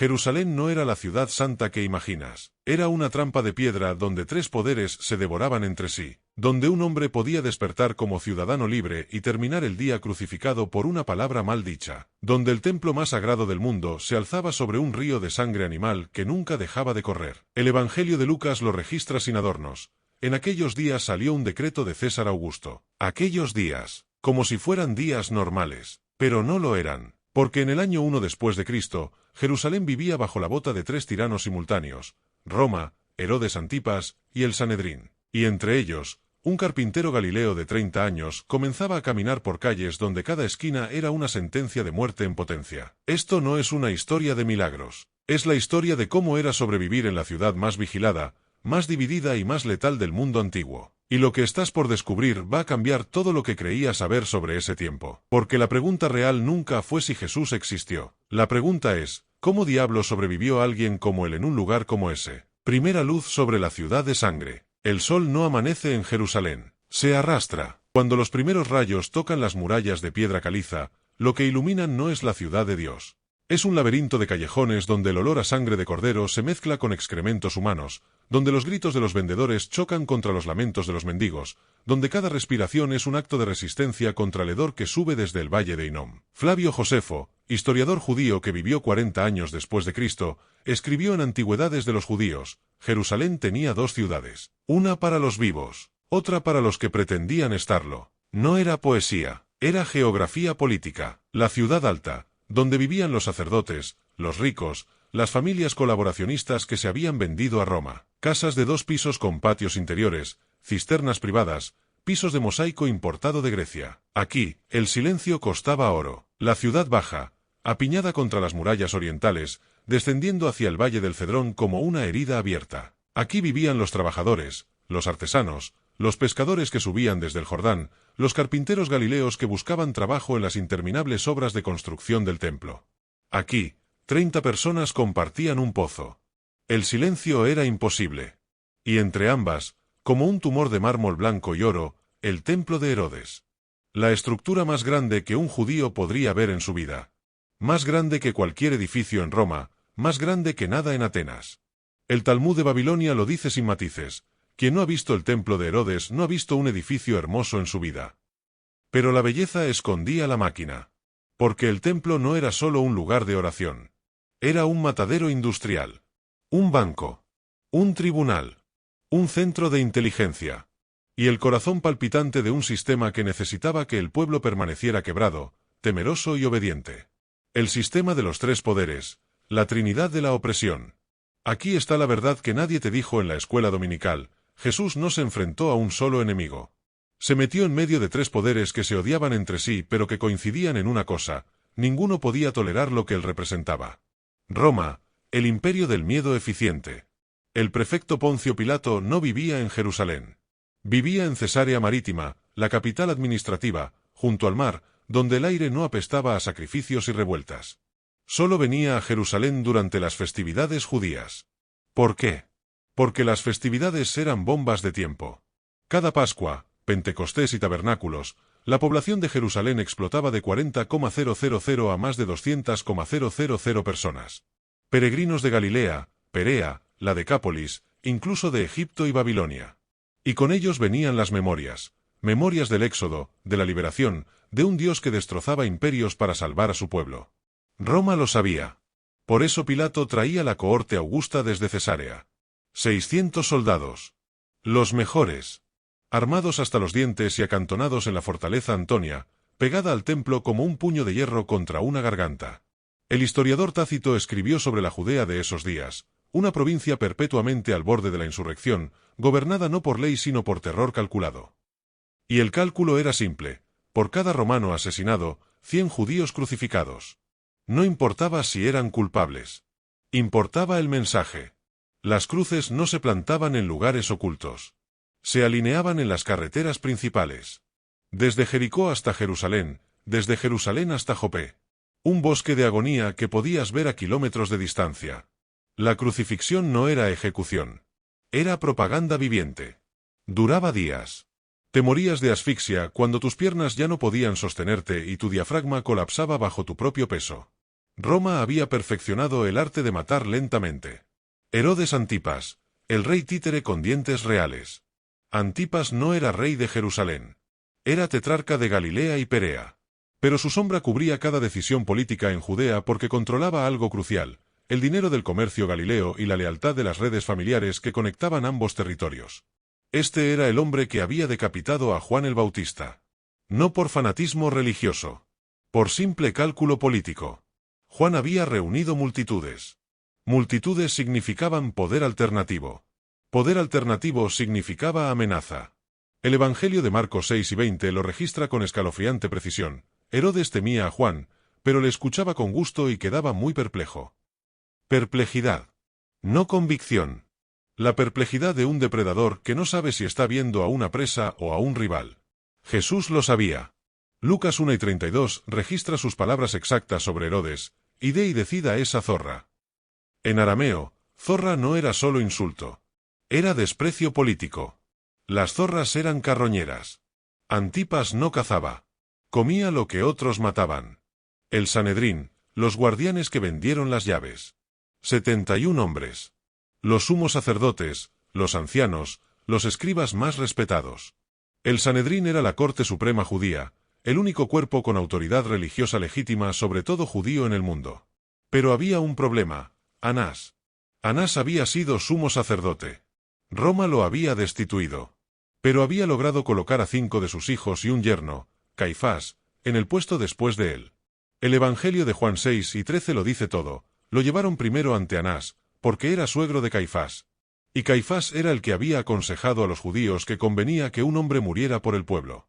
Jerusalén no era la ciudad santa que imaginas. Era una trampa de piedra donde tres poderes se devoraban entre sí, donde un hombre podía despertar como ciudadano libre y terminar el día crucificado por una palabra mal dicha, donde el templo más sagrado del mundo se alzaba sobre un río de sangre animal que nunca dejaba de correr. El Evangelio de Lucas lo registra sin adornos. En aquellos días salió un decreto de César Augusto. Aquellos días, como si fueran días normales, pero no lo eran. Porque en el año 1 después de Cristo, Jerusalén vivía bajo la bota de tres tiranos simultáneos, Roma, Herodes Antipas y el Sanedrín. Y entre ellos, un carpintero galileo de 30 años comenzaba a caminar por calles donde cada esquina era una sentencia de muerte en potencia. Esto no es una historia de milagros. Es la historia de cómo era sobrevivir en la ciudad más vigilada, más dividida y más letal del mundo antiguo. Y lo que estás por descubrir va a cambiar todo lo que creías saber sobre ese tiempo. Porque la pregunta real nunca fue si Jesús existió. La pregunta es, ¿cómo diablos sobrevivió alguien como él en un lugar como ese? Primera luz sobre la ciudad de sangre. El sol no amanece en Jerusalén. Se arrastra. Cuando los primeros rayos tocan las murallas de piedra caliza, lo que iluminan no es la ciudad de Dios. Es un laberinto de callejones donde el olor a sangre de cordero se mezcla con excrementos humanos, donde los gritos de los vendedores chocan contra los lamentos de los mendigos, donde cada respiración es un acto de resistencia contra el hedor que sube desde el valle de Hinnom. Flavio Josefo, historiador judío que vivió 40 años después de Cristo, escribió en Antigüedades de los Judíos: Jerusalén tenía dos ciudades, una para los vivos, otra para los que pretendían estarlo. No era poesía, era geografía política. La ciudad alta, donde vivían los sacerdotes, los ricos, las familias colaboracionistas que se habían vendido a Roma. Casas de 2 pisos con patios interiores, cisternas privadas, pisos de mosaico importado de Grecia. Aquí, el silencio costaba oro. La ciudad baja, apiñada contra las murallas orientales, descendiendo hacia el valle del Cedrón como una herida abierta. Aquí vivían los trabajadores, los artesanos, los pescadores que subían desde el Jordán, los carpinteros galileos que buscaban trabajo en las interminables obras de construcción del templo. Aquí, 30 personas compartían un pozo. El silencio era imposible. Y entre ambas, como un tumor de mármol blanco y oro, el templo de Herodes. La estructura más grande que un judío podría ver en su vida. Más grande que cualquier edificio en Roma, más grande que nada en Atenas. El Talmud de Babilonia lo dice sin matices: quien no ha visto el templo de Herodes no ha visto un edificio hermoso en su vida. Pero la belleza escondía la máquina. Porque el templo no era solo un lugar de oración. Era un matadero industrial. Un banco. Un tribunal. Un centro de inteligencia. Y el corazón palpitante de un sistema que necesitaba que el pueblo permaneciera quebrado, temeroso y obediente. El sistema de los tres poderes, la Trinidad de la opresión. Aquí está la verdad que nadie te dijo en la escuela dominical: Jesús no se enfrentó a un solo enemigo. Se metió en medio de tres poderes que se odiaban entre sí pero que coincidían en una cosa: ninguno podía tolerar lo que él representaba. Roma, el imperio del miedo eficiente. El prefecto Poncio Pilato no vivía en Jerusalén. Vivía en Cesarea Marítima, la capital administrativa, junto al mar, donde el aire no apestaba a sacrificios y revueltas. Solo venía a Jerusalén durante las festividades judías. ¿Por qué? Porque las festividades eran bombas de tiempo. Cada Pascua, Pentecostés y tabernáculos, la población de Jerusalén explotaba de 40,000 a más de 200,000 personas. Peregrinos de Galilea, Perea, la Decápolis, incluso de Egipto y Babilonia. Y con ellos venían las memorias del Éxodo, de la liberación, de un Dios que destrozaba imperios para salvar a su pueblo. Roma lo sabía. Por eso Pilato traía la cohorte augusta desde Cesarea. 600 soldados. Los mejores. Armados hasta los dientes y acantonados en la fortaleza Antonia, pegada al templo como un puño de hierro contra una garganta. El historiador Tácito escribió sobre la Judea de esos días: una provincia perpetuamente al borde de la insurrección, gobernada no por ley sino por terror calculado. Y el cálculo era simple: por cada romano asesinado, 100 judíos crucificados. No importaba si eran culpables. Importaba el mensaje. Las cruces no se plantaban en lugares ocultos. Se alineaban en las carreteras principales. Desde Jericó hasta Jerusalén, desde Jerusalén hasta Jope. Un bosque de agonía que podías ver a kilómetros de distancia. La crucifixión no era ejecución. Era propaganda viviente. Duraba días. Te morías de asfixia cuando tus piernas ya no podían sostenerte y tu diafragma colapsaba bajo tu propio peso. Roma había perfeccionado el arte de matar lentamente. Herodes Antipas, el rey títere con dientes reales. Antipas no era rey de Jerusalén. Era tetrarca de Galilea y Perea. Pero su sombra cubría cada decisión política en Judea porque controlaba algo crucial: el dinero del comercio galileo y la lealtad de las redes familiares que conectaban ambos territorios. Este era el hombre que había decapitado a Juan el Bautista. No por fanatismo religioso. Por simple cálculo político. Juan había reunido multitudes. Multitudes significaban poder alternativo. Poder alternativo significaba amenaza. El Evangelio de Marcos 6 y 20 lo registra con escalofriante precisión. Herodes temía a Juan, pero le escuchaba con gusto y quedaba muy perplejo. Perplejidad. No convicción. La perplejidad de un depredador que no sabe si está viendo a una presa o a un rival. Jesús lo sabía. Lucas 1 y 32 registra sus palabras exactas sobre Herodes: «Ide y decida esa zorra». En arameo, zorra no era solo insulto. Era desprecio político. Las zorras eran carroñeras. Antipas no cazaba. Comía lo que otros mataban. El Sanedrín, los guardianes que vendieron las llaves. 71 hombres. Los sumos sacerdotes, los ancianos, los escribas más respetados. El Sanedrín era la corte suprema judía, el único cuerpo con autoridad religiosa legítima sobre todo judío en el mundo. Pero había un problema: Anás. Anás había sido sumo sacerdote. Roma lo había destituido. Pero había logrado colocar a 5 de sus hijos y un yerno, Caifás, en el puesto después de él. El Evangelio de Juan 6 y 13 lo dice todo. Lo llevaron primero ante Anás, porque era suegro de Caifás. Y Caifás era el que había aconsejado a los judíos que convenía que un hombre muriera por el pueblo.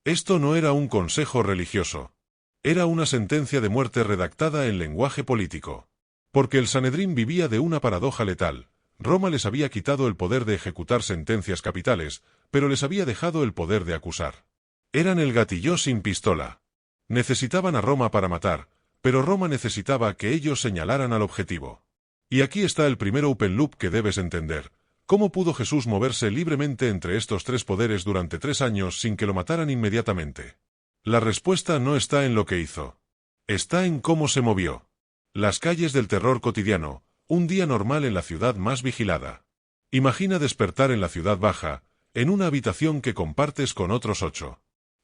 Esto no era un consejo religioso. Era una sentencia de muerte redactada en lenguaje político. Porque el Sanedrín vivía de una paradoja letal. Roma les había quitado el poder de ejecutar sentencias capitales, pero les había dejado el poder de acusar. Eran el gatillo sin pistola. Necesitaban a Roma para matar, pero Roma necesitaba que ellos señalaran al objetivo. Y aquí está el primer open loop que debes entender. ¿Cómo pudo Jesús moverse libremente entre estos 3 poderes durante 3 años sin que lo mataran inmediatamente? La respuesta no está en lo que hizo. Está en cómo se movió. Las calles del terror cotidiano, un día normal en la ciudad más vigilada. Imagina despertar en la ciudad baja, en una habitación que compartes con otros 8.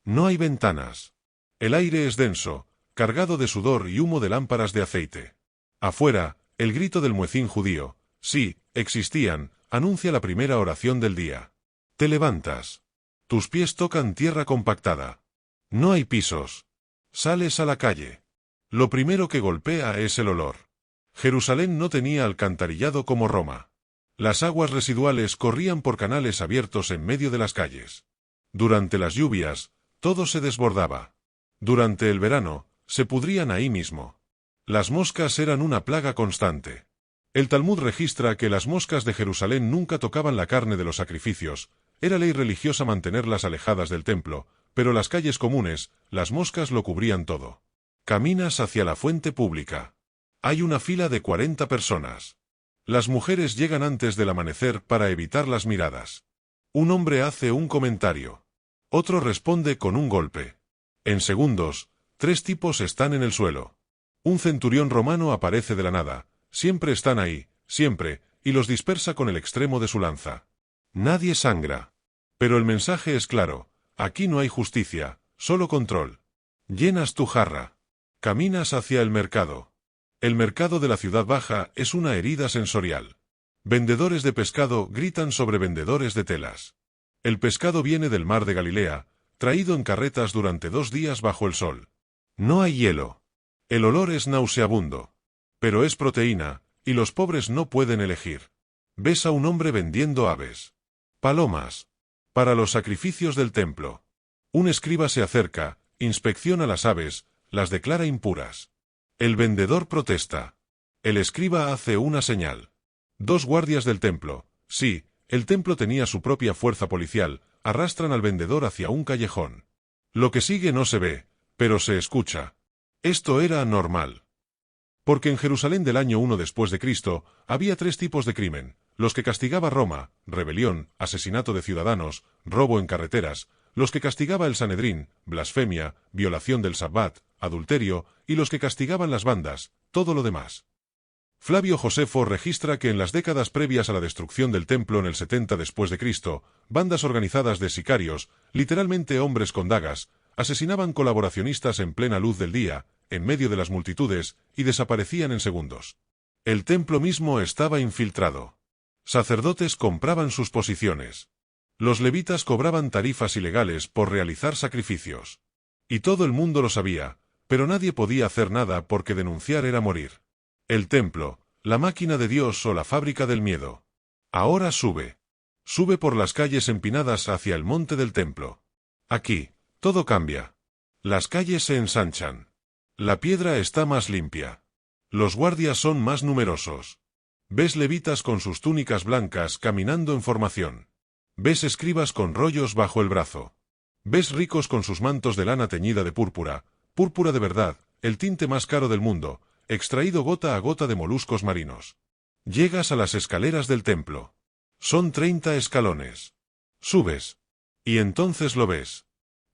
No hay ventanas. El aire es denso, cargado de sudor y humo de lámparas de aceite. Afuera, el grito del muecín judío, sí, existían, anuncia la primera oración del día. Te levantas. Tus pies tocan tierra compactada. No hay pisos. Sales a la calle. Lo primero que golpea es el olor. Jerusalén no tenía alcantarillado como Roma. Las aguas residuales corrían por canales abiertos en medio de las calles. Durante las lluvias, todo se desbordaba. Durante el verano, se pudrían ahí mismo. Las moscas eran una plaga constante. El Talmud registra que las moscas de Jerusalén nunca tocaban la carne de los sacrificios. Era ley religiosa mantenerlas alejadas del templo, pero las calles comunes, las moscas lo cubrían todo. Caminas hacia la fuente pública. Hay una fila de 40 personas. Las mujeres llegan antes del amanecer para evitar las miradas. Un hombre hace un comentario. Otro responde con un golpe. En segundos, 3 tipos están en el suelo. Un centurión romano aparece de la nada. Siempre están ahí, siempre, y los dispersa con el extremo de su lanza. Nadie sangra. Pero el mensaje es claro: aquí no hay justicia, solo control. Llenas tu jarra. Caminas hacia el mercado. El mercado de la ciudad baja es una herida sensorial. Vendedores de pescado gritan sobre vendedores de telas. El pescado viene del mar de Galilea, traído en carretas durante 2 días bajo el sol. No hay hielo. El olor es nauseabundo. Pero es proteína, y los pobres no pueden elegir. Ves a un hombre vendiendo aves. Palomas. Para los sacrificios del templo. Un escriba se acerca, inspecciona las aves, las declara impuras. El vendedor protesta. El escriba hace una señal. 2 guardias del templo, sí, el templo tenía su propia fuerza policial, arrastran al vendedor hacia un callejón. Lo que sigue no se ve, pero se escucha. Esto era normal. Porque en Jerusalén del año 1 después de Cristo, había 3 tipos de crimen: los que castigaba Roma, rebelión, asesinato de ciudadanos, robo en carreteras; los que castigaba el Sanedrín, blasfemia, violación del Sabbat, adulterio, y los que castigaban las bandas, todo lo demás. Flavio Josefo registra que en las décadas previas a la destrucción del templo en el 70 después de Cristo, bandas organizadas de sicarios, literalmente hombres con dagas, asesinaban colaboracionistas en plena luz del día, en medio de las multitudes, y desaparecían en segundos. El templo mismo estaba infiltrado. Sacerdotes compraban sus posiciones. Los levitas cobraban tarifas ilegales por realizar sacrificios. Y todo el mundo lo sabía, pero nadie podía hacer nada porque denunciar era morir. El templo, la máquina de Dios o la fábrica del miedo. Ahora sube. Sube por las calles empinadas hacia el monte del templo. Aquí, todo cambia. Las calles se ensanchan. La piedra está más limpia. Los guardias son más numerosos. Ves levitas con sus túnicas blancas caminando en formación. Ves escribas con rollos bajo el brazo. Ves ricos con sus mantos de lana teñida de púrpura, púrpura de verdad, el tinte más caro del mundo, extraído gota a gota de moluscos marinos. Llegas a las escaleras del templo. Son 30 escalones. Subes. Y entonces lo ves.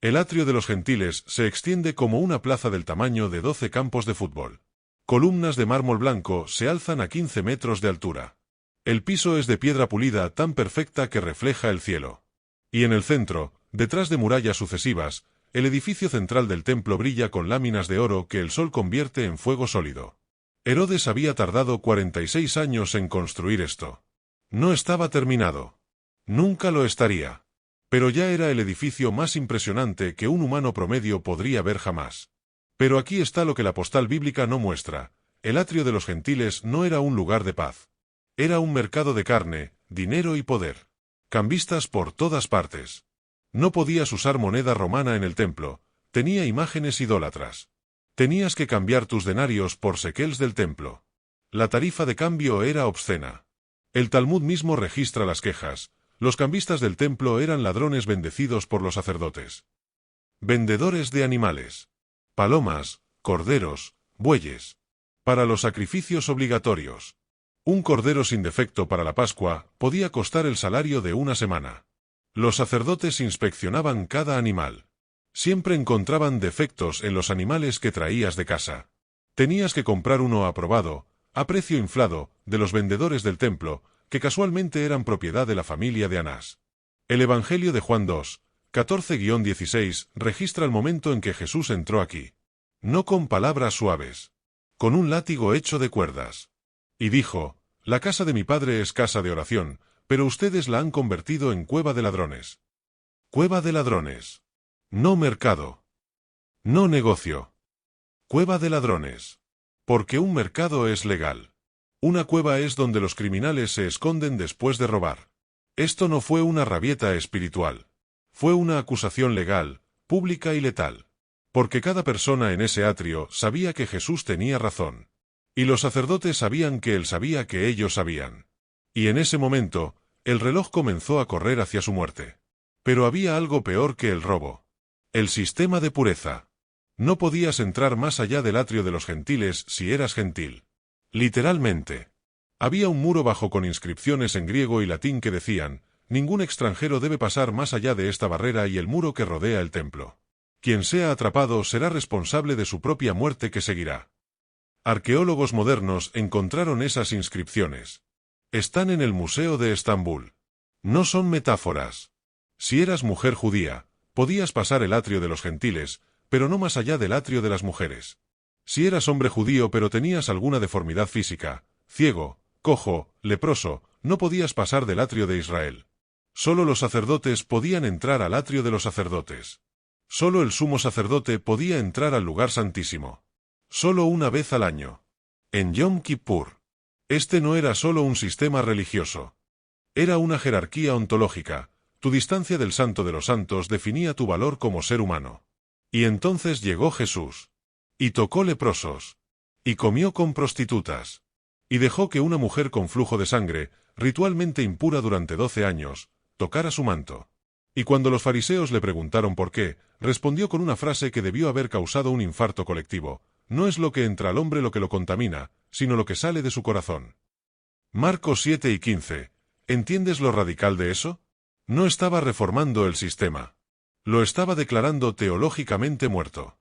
El atrio de los gentiles se extiende como una plaza del tamaño de 12 campos de fútbol. Columnas de mármol blanco se alzan a 15 metros de altura. El piso es de piedra pulida tan perfecta que refleja el cielo. Y en el centro, detrás de murallas sucesivas, el edificio central del templo brilla con láminas de oro que el sol convierte en fuego sólido. Herodes había tardado 46 años en construir esto. No estaba terminado. Nunca lo estaría. Pero ya era el edificio más impresionante que un humano promedio podría ver jamás. Pero aquí está lo que la postal bíblica no muestra. El atrio de los gentiles no era un lugar de paz. Era un mercado de carne, dinero y poder. Cambistas por todas partes. No podías usar moneda romana en el templo, tenía imágenes idólatras. Tenías que cambiar tus denarios por shekels del templo. La tarifa de cambio era obscena. El Talmud mismo registra las quejas. Los cambistas del templo eran ladrones bendecidos por los sacerdotes. Vendedores de animales. Palomas, corderos, bueyes. Para los sacrificios obligatorios. Un cordero sin defecto para la Pascua podía costar el salario de una semana. Los sacerdotes inspeccionaban cada animal. Siempre encontraban defectos en los animales que traías de casa. Tenías que comprar uno aprobado, a precio inflado, de los vendedores del templo, que casualmente eran propiedad de la familia de Anás. El Evangelio de Juan 2, 14-16, registra el momento en que Jesús entró aquí. No con palabras suaves. Con un látigo hecho de cuerdas. Y dijo, la casa de mi padre es casa de oración, pero ustedes la han convertido en cueva de ladrones. Cueva de ladrones. No mercado. No negocio. Cueva de ladrones. Porque un mercado es legal. Una cueva es donde los criminales se esconden después de robar. Esto no fue una rabieta espiritual. Fue una acusación legal, pública y letal. Porque cada persona en ese atrio sabía que Jesús tenía razón. Y los sacerdotes sabían que él sabía que ellos sabían. Y en ese momento, el reloj comenzó a correr hacia su muerte. Pero había algo peor que el robo. El sistema de pureza. No podías entrar más allá del atrio de los gentiles si eras gentil. Literalmente. Había un muro bajo con inscripciones en griego y latín que decían, ningún extranjero debe pasar más allá de esta barrera y el muro que rodea el templo. Quien sea atrapado será responsable de su propia muerte que seguirá. Arqueólogos modernos encontraron esas inscripciones. Están en el Museo de Estambul. No son metáforas. Si eras mujer judía, podías pasar el atrio de los gentiles, pero no más allá del atrio de las mujeres. Si eras hombre judío pero tenías alguna deformidad física, ciego, cojo, leproso, no podías pasar del atrio de Israel. Solo los sacerdotes podían entrar al atrio de los sacerdotes. Solo el sumo sacerdote podía entrar al lugar santísimo. Solo una vez al año. En Yom Kippur. Este no era solo un sistema religioso. Era una jerarquía ontológica. Tu distancia del santo de los santos definía tu valor como ser humano. Y entonces llegó Jesús. Y tocó leprosos. Y comió con prostitutas. Y dejó que una mujer con flujo de sangre, ritualmente impura durante 12 años, tocara su manto. Y cuando los fariseos le preguntaron por qué, respondió con una frase que debió haber causado un infarto colectivo. No es lo que entra al hombre lo que lo contamina, sino lo que sale de su corazón. Marcos 7 y 15. ¿Entiendes lo radical de eso? No estaba reformando el sistema. Lo estaba declarando teológicamente muerto.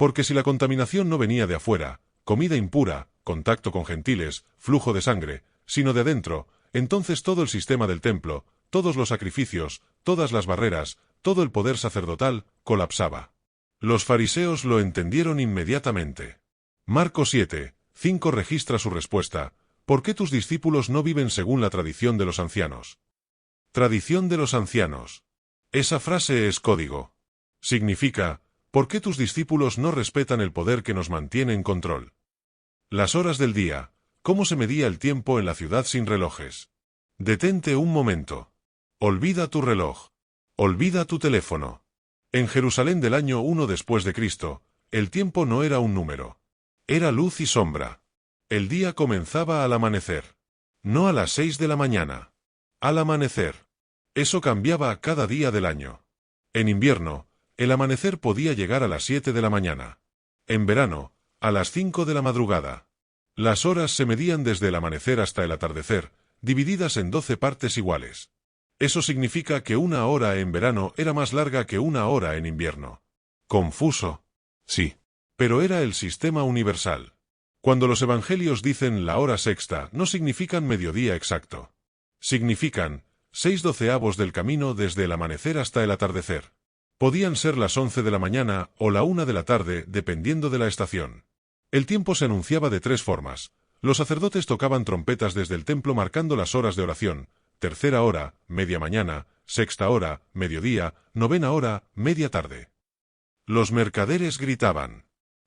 Porque si la contaminación no venía de afuera, comida impura, contacto con gentiles, flujo de sangre, sino de adentro, entonces todo el sistema del templo, todos los sacrificios, todas las barreras, todo el poder sacerdotal, colapsaba. Los fariseos lo entendieron inmediatamente. Marcos 7:5 registra su respuesta: ¿por qué tus discípulos no viven según la tradición de los ancianos? Tradición de los ancianos. Esa frase es código. Significa: ¿por qué tus discípulos no respetan el poder que nos mantiene en control? Las horas del día. ¿Cómo se medía el tiempo en la ciudad sin relojes? Detente un momento. Olvida tu reloj. Olvida tu teléfono. En Jerusalén del año 1 después de Cristo, el tiempo no era un número. Era luz y sombra. El día comenzaba al amanecer. No a las 6 de la mañana. Al amanecer. Eso cambiaba cada día del año. En invierno, el amanecer podía llegar a las 7 de la mañana. En verano, a las 5 de la madrugada. Las horas se medían desde el amanecer hasta el atardecer, divididas en 12 partes iguales. Eso significa que una hora en verano era más larga que una hora en invierno. ¿Confuso? Sí. Pero era el sistema universal. Cuando los evangelios dicen la hora sexta, no significan mediodía exacto. Significan 6/12 del camino desde el amanecer hasta el atardecer. Podían ser las 11 de la mañana o la 1 de la tarde, dependiendo de la estación. El tiempo se anunciaba de 3 formas. Los sacerdotes tocaban trompetas desde el templo marcando las horas de oración: tercera hora, media mañana; sexta hora, mediodía; novena hora, media tarde. Los mercaderes gritaban.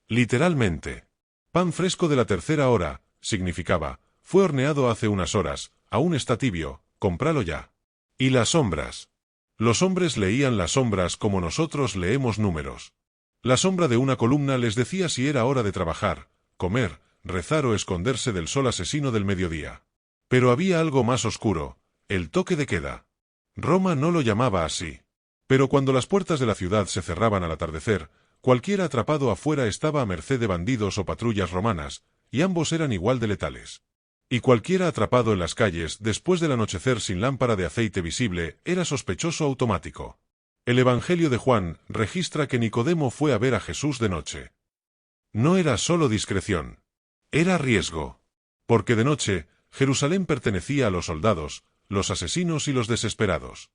Literalmente. Pan fresco de la tercera hora, significaba: fue horneado hace unas horas, aún está tibio, cómpralo ya. Y las sombras. Los hombres leían las sombras como nosotros leemos números. La sombra de una columna les decía si era hora de trabajar, comer, rezar o esconderse del sol asesino del mediodía. Pero había algo más oscuro: el toque de queda. Roma no lo llamaba así. Pero cuando las puertas de la ciudad se cerraban al atardecer, cualquiera atrapado afuera estaba a merced de bandidos o patrullas romanas, y ambos eran igual de letales. Y cualquiera atrapado en las calles después del anochecer sin lámpara de aceite visible era sospechoso automático. El Evangelio de Juan registra que Nicodemo fue a ver a Jesús de noche. No era solo discreción. Era riesgo. Porque de noche, Jerusalén pertenecía a los soldados, los asesinos y los desesperados.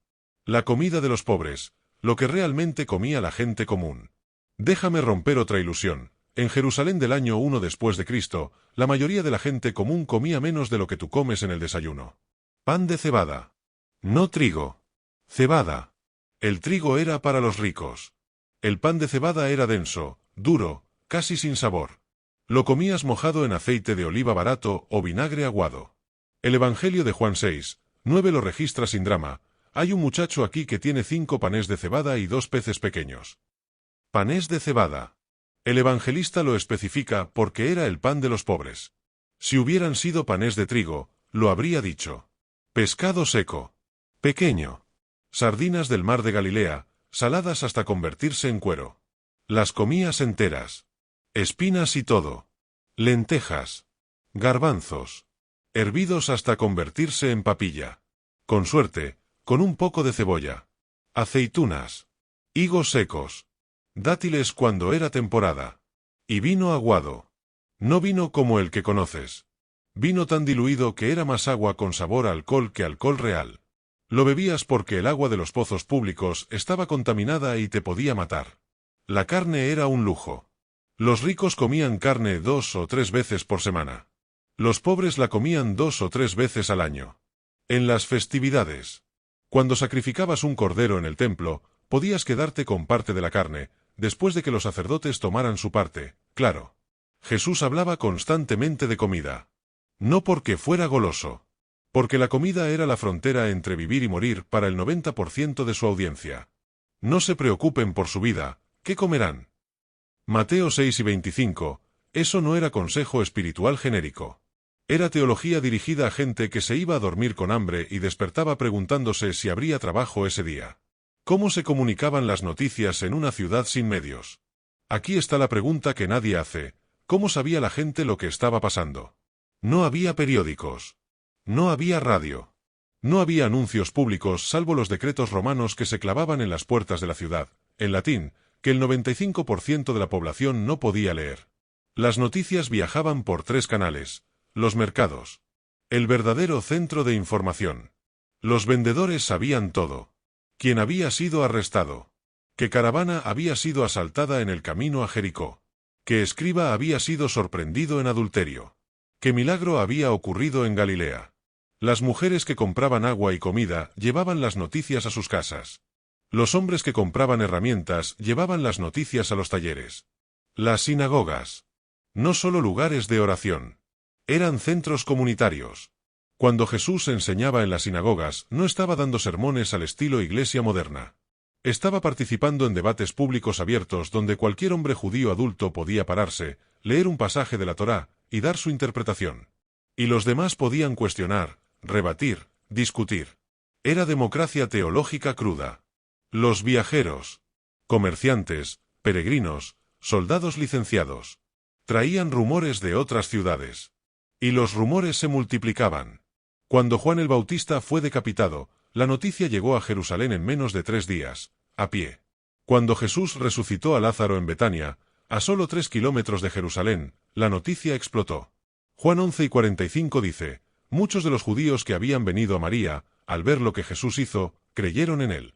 La comida de los pobres, lo que realmente comía la gente común. Déjame romper otra ilusión. En Jerusalén del año 1 después de Cristo, la mayoría de la gente común comía menos de lo que tú comes en el desayuno. Pan de cebada. No trigo. Cebada. El trigo era para los ricos. El pan de cebada era denso, duro, casi sin sabor. Lo comías mojado en aceite de oliva barato o vinagre aguado. El Evangelio de Juan 6:9 lo registra sin drama: hay un muchacho aquí que tiene 5 panes de cebada y 2 peces pequeños. Panes de cebada. El evangelista lo especifica porque era el pan de los pobres. Si hubieran sido panes de trigo, lo habría dicho. Pescado seco. Pequeño. Sardinas del mar de Galilea, saladas hasta convertirse en cuero. Las comías enteras. Espinas y todo. Lentejas. Garbanzos. Hervidos hasta convertirse en papilla. Con suerte, con un poco de cebolla. Aceitunas. Higos secos. Dátiles cuando era temporada. Y vino aguado. No vino como el que conoces. Vino tan diluido que era más agua con sabor a alcohol que alcohol real. Lo bebías porque el agua de los pozos públicos estaba contaminada y te podía matar. La carne era un lujo. Los ricos comían carne 2 o 3 veces por semana. Los pobres la comían 2 o 3 veces al año. En las festividades. Cuando sacrificabas un cordero en el templo, podías quedarte con parte de la carne, después de que los sacerdotes tomaran su parte, claro. Jesús hablaba constantemente de comida. No porque fuera goloso. Porque la comida era la frontera entre vivir y morir para el 90% de su audiencia. No se preocupen por su vida, ¿qué comerán? Mateo 6:25, eso no era consejo espiritual genérico. Era teología dirigida a gente que se iba a dormir con hambre y despertaba preguntándose si habría trabajo ese día. ¿Cómo se comunicaban las noticias en una ciudad sin medios? Aquí está la pregunta que nadie hace: ¿cómo sabía la gente lo que estaba pasando? No había periódicos. No había radio. No había anuncios públicos salvo los decretos romanos que se clavaban en las puertas de la ciudad, en latín, que el 95% de la población no podía leer. Las noticias viajaban por 3 canales: los mercados, el verdadero centro de información. Los vendedores sabían todo. Quién había sido arrestado. Que caravana había sido asaltada en el camino a Jericó. Que escriba había sido sorprendido en adulterio. Que milagro había ocurrido en Galilea. Las mujeres que compraban agua y comida llevaban las noticias a sus casas. Los hombres que compraban herramientas llevaban las noticias a los talleres. Las sinagogas. No solo lugares de oración. Eran centros comunitarios. Cuando Jesús enseñaba en las sinagogas, no estaba dando sermones al estilo iglesia moderna. Estaba participando en debates públicos abiertos donde cualquier hombre judío adulto podía pararse, leer un pasaje de la Torá y dar su interpretación. Y los demás podían cuestionar, rebatir, discutir. Era democracia teológica cruda. Los viajeros, comerciantes, peregrinos, soldados licenciados, traían rumores de otras ciudades. Y los rumores se multiplicaban. Cuando Juan el Bautista fue decapitado, la noticia llegó a Jerusalén en menos de 3 días, a pie. Cuando Jesús resucitó a Lázaro en Betania, a solo 3 kilómetros de Jerusalén, la noticia explotó. Juan 11:45 dice: muchos de los judíos que habían venido a María, al ver lo que Jesús hizo, creyeron en él.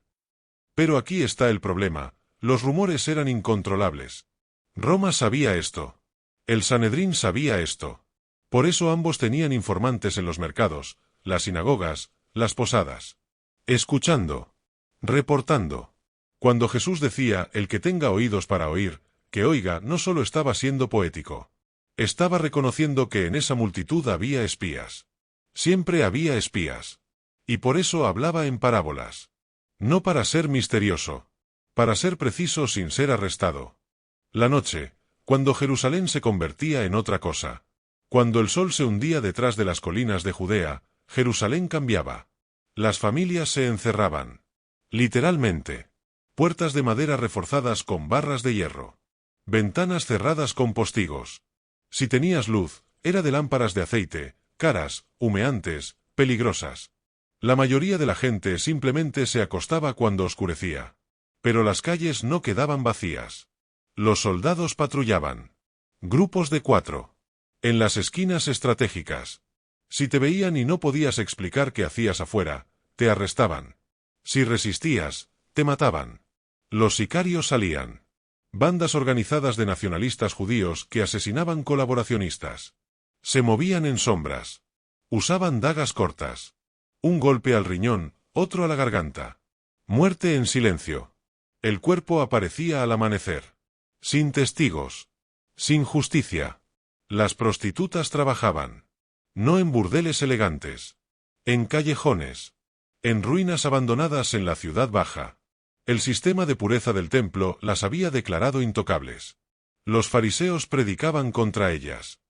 Pero aquí está el problema: los rumores eran incontrolables. Roma sabía esto. El Sanedrín sabía esto. Por eso ambos tenían informantes en los mercados, las sinagogas, las posadas. Escuchando. Reportando. Cuando Jesús decía: el que tenga oídos para oír, que oiga, no solo estaba siendo poético. Estaba reconociendo que en esa multitud había espías. Siempre había espías. Y por eso hablaba en parábolas. No para ser misterioso. Para ser preciso sin ser arrestado. La noche, cuando Jerusalén se convertía en otra cosa. Cuando el sol se hundía detrás de las colinas de Judea, Jerusalén cambiaba. Las familias se encerraban. Literalmente. Puertas de madera reforzadas con barras de hierro. Ventanas cerradas con postigos. Si tenías luz, era de lámparas de aceite, caras, humeantes, peligrosas. La mayoría de la gente simplemente se acostaba cuando oscurecía. Pero las calles no quedaban vacías. Los soldados patrullaban. Grupos de 4. En las esquinas estratégicas. Si te veían y no podías explicar qué hacías afuera, te arrestaban. Si resistías, te mataban. Los sicarios salían. Bandas organizadas de nacionalistas judíos que asesinaban colaboracionistas. Se movían en sombras. Usaban dagas cortas. Un golpe al riñón, otro a la garganta. Muerte en silencio. El cuerpo aparecía al amanecer. Sin testigos. Sin justicia. Las prostitutas trabajaban. No en burdeles elegantes. En callejones. En ruinas abandonadas en la ciudad baja. El sistema de pureza del templo las había declarado intocables. Los fariseos predicaban contra ellas.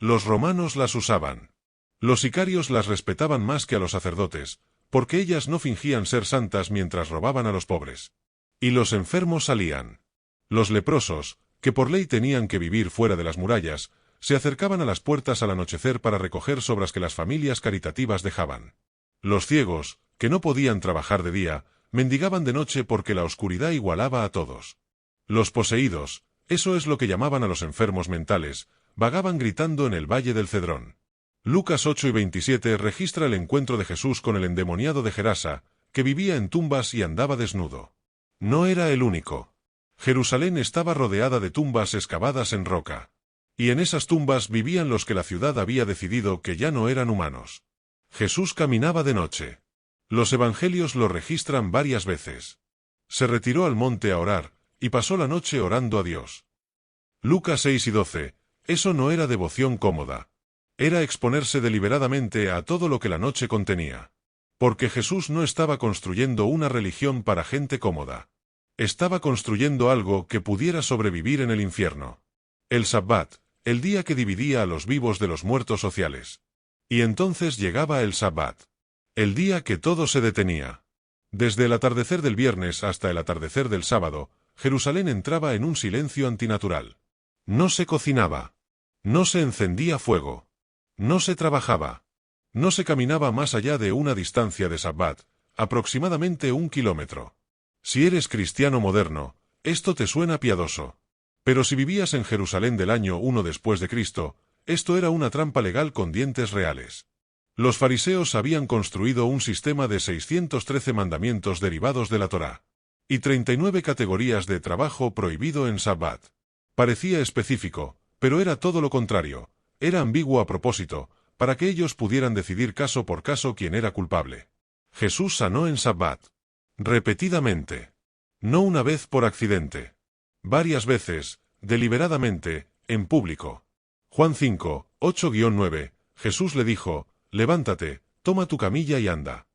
Los romanos las usaban. Los sicarios las respetaban más que a los sacerdotes, porque ellas no fingían ser santas mientras robaban a los pobres. Y los enfermos salían. Los leprosos, que por ley tenían que vivir fuera de las murallas, se acercaban a las puertas al anochecer para recoger sobras que las familias caritativas dejaban. Los ciegos, que no podían trabajar de día, mendigaban de noche porque la oscuridad igualaba a todos. Los poseídos, eso es lo que llamaban a los enfermos mentales, vagaban gritando en el valle del Cedrón. Lucas 8:27 registra el encuentro de Jesús con el endemoniado de Gerasa, que vivía en tumbas y andaba desnudo. No era el único. Jerusalén estaba rodeada de tumbas excavadas en roca. Y en esas tumbas vivían los que la ciudad había decidido que ya no eran humanos. Jesús caminaba de noche. Los evangelios lo registran varias veces. Se retiró al monte a orar, y pasó la noche orando a Dios. Lucas 6:12, eso no era devoción cómoda. Era exponerse deliberadamente a todo lo que la noche contenía. Porque Jesús no estaba construyendo una religión para gente cómoda. Estaba construyendo algo que pudiera sobrevivir en el infierno. El Sabbat, el día que dividía a los vivos de los muertos sociales. Y entonces llegaba el Sabbat. El día que todo se detenía. Desde el atardecer del viernes hasta el atardecer del sábado, Jerusalén entraba en un silencio antinatural. No se cocinaba. No se encendía fuego. No se trabajaba. No se caminaba más allá de una distancia de Sabbat, aproximadamente 1 kilómetro. Si eres cristiano moderno, Esto te suena piadoso. Pero si vivías en Jerusalén del año 1 después de Cristo, esto era una trampa legal con dientes reales. Los fariseos habían construido un sistema de 613 mandamientos derivados de la Torá y 39 categorías de trabajo prohibido en Sabbat. Parecía específico, pero era todo lo contrario. Era ambiguo a propósito, para que ellos pudieran decidir caso por caso quién era culpable. Jesús sanó en Sabbat. Repetidamente. No una vez por accidente. Varias veces, deliberadamente, en público. Juan 5, 8-9, Jesús le dijo, «Levántate, toma tu camilla y anda».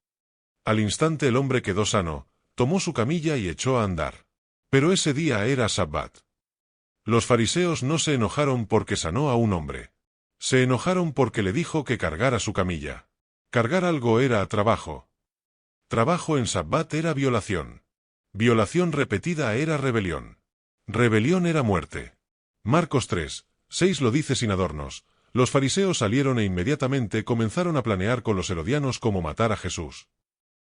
Al instante el hombre quedó sano, tomó su camilla y echó a andar. Pero ese día era Sabbat. Los fariseos no se enojaron porque sanó a un hombre. Se enojaron porque le dijo que cargara su camilla. Cargar algo era trabajo. Trabajo en Sabbat era violación. Violación repetida era rebelión. Rebelión era muerte. Marcos 3, 6 lo dice sin adornos. Los fariseos salieron e inmediatamente comenzaron a planear con los herodianos cómo matar a Jesús.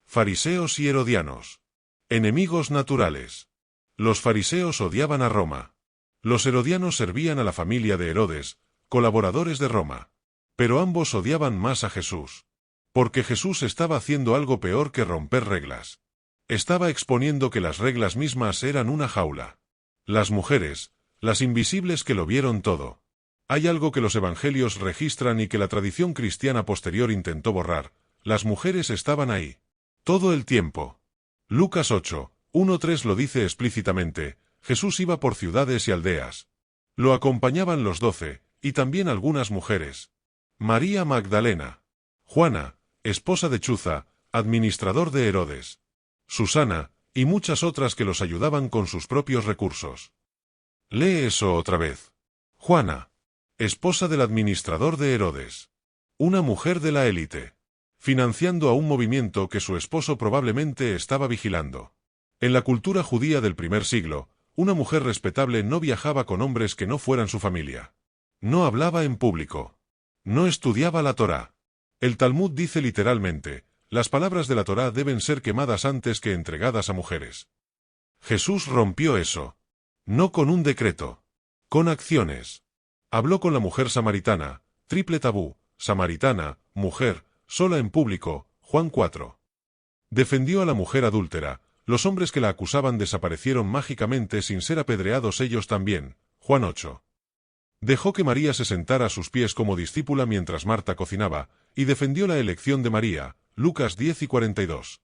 Fariseos y herodianos. Enemigos naturales. Los fariseos odiaban a Roma. Los herodianos servían a la familia de Herodes, colaboradores de Roma. Pero ambos odiaban más a Jesús. Porque Jesús estaba haciendo algo peor que romper reglas. Estaba exponiendo que las reglas mismas eran una jaula. Las mujeres, las invisibles que lo vieron todo. Hay algo que los evangelios registran y que la tradición cristiana posterior intentó borrar. Las mujeres estaban ahí. Todo el tiempo. Lucas 8, 1-3 lo dice explícitamente. Jesús iba por ciudades y aldeas. Lo acompañaban los 12, y también algunas mujeres. María Magdalena. Juana, esposa de Chuza, administrador de Herodes. Susana, y muchas otras que los ayudaban con sus propios recursos. Lee eso otra vez. Juana, esposa del administrador de Herodes. Una mujer de la élite. Financiando a un movimiento que su esposo probablemente estaba vigilando. En la cultura judía del primer siglo, una mujer respetable no viajaba con hombres que no fueran su familia. No hablaba en público. No estudiaba la Torá. El Talmud dice literalmente, las palabras de la Torá deben ser quemadas antes que entregadas a mujeres. Jesús rompió eso. No con un decreto. Con acciones. Habló con la mujer samaritana, triple tabú, samaritana, mujer, sola en público, Juan 4. Defendió a la mujer adúltera, los hombres que la acusaban desaparecieron mágicamente sin ser apedreados ellos también, Juan 8. Dejó que María se sentara a sus pies como discípula mientras Marta cocinaba, y defendió la elección de María, Lucas 10:42.